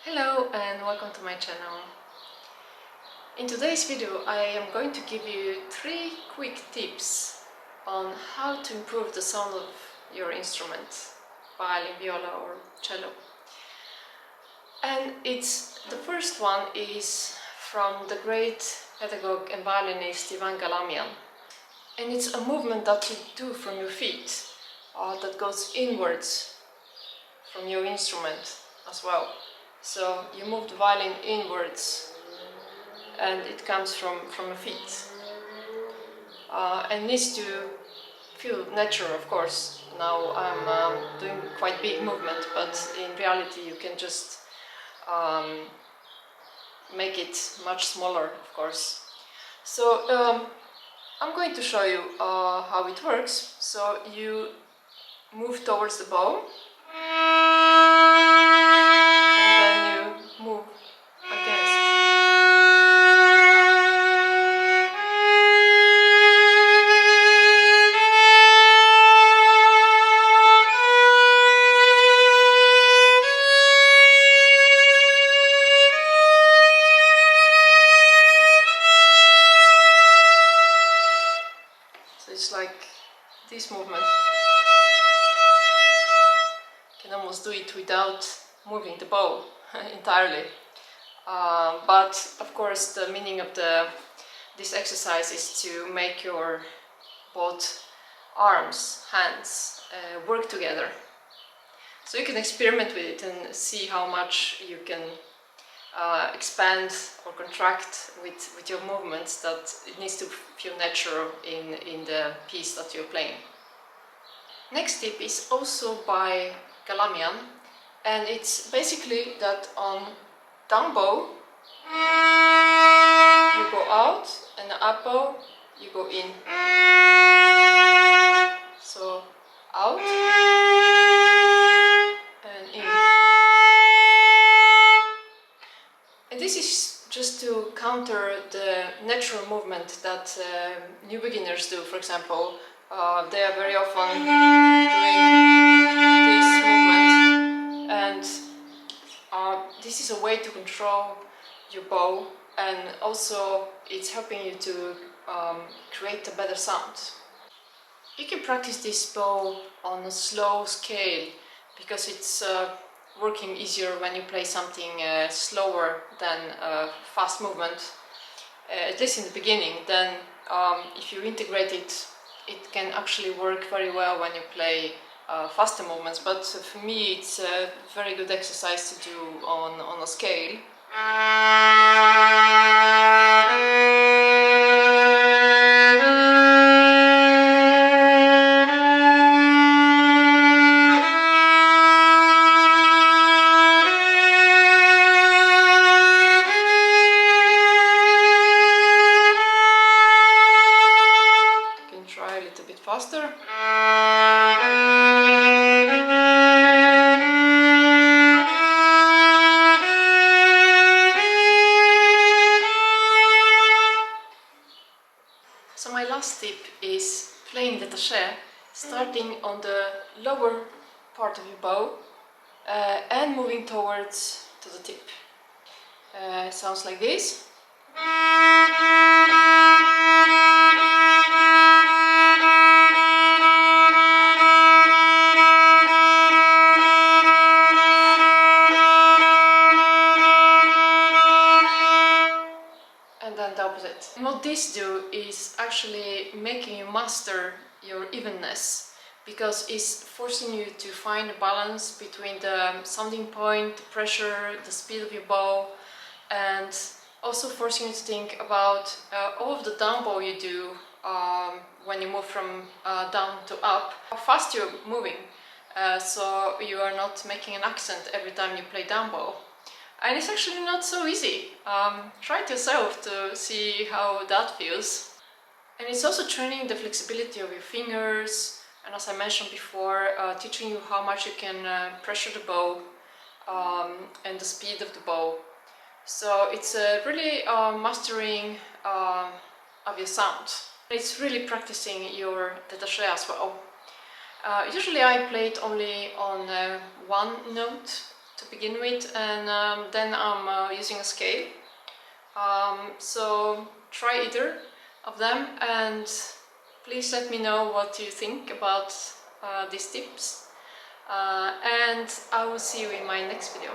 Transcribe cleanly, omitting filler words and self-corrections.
Hello and welcome to my channel. In today's video I am going to give you 3 quick tips on how to improve the sound of your instrument, violin, viola or cello. And the first one is from the great pedagogue and violinist Ivan Galamian. And it's a movement that you do from your feet that goes inwards from your instrument as well. So you move the violin inwards and it comes from your feet. And needs to feel natural, of course. Now I'm doing quite big movement, but in reality you can just make it much smaller, of course. So I'm going to show you how it works. So you move towards the bow, and then you move against. So it's like this movement. You can almost do it without moving the bow entirely. But of course the meaning of this exercise is to make your both arms, hands work together. So you can experiment with it and see how much you can expand or contract with your movements, that it needs to feel natural in the piece that you're playing. Next tip is also by Galamian, and it's basically that on down bow you go out and the up bow you go in. So out and in. And this is just to counter the natural movement that new beginners do. For example, they are very often doing this movement, and this is a way to control your bow, and also it's helping you to create a better sound. You can practice this bow on a slow scale because it's working easier when you play something slower than a fast movement, at least in the beginning. Then if you integrate it, it can actually work very well when you play faster movements. But for me it's a very good exercise to do on a scale. Faster. So my last tip is playing détaché, starting on the lower part of your bow and moving towards to the tip. It sounds like this. The opposite. And what this do is actually making you master your evenness, because it's forcing you to find a balance between the sounding point, the pressure, the speed of your bow, and also forcing you to think about all of the down bow you do when you move from down to up, how fast you're moving, so you are not making an accent every time you play down bow. And it's actually not so easy. Try it yourself to see how that feels. And it's also training the flexibility of your fingers, and as I mentioned before, teaching you how much you can pressure the bow and the speed of the bow. So it's really mastering of your sound. It's really practicing your détaché as well. Usually I play it only on one note, to begin with, and then I'm using a scale. So try either of them, and please let me know what you think about these tips, and I will see you in my next video.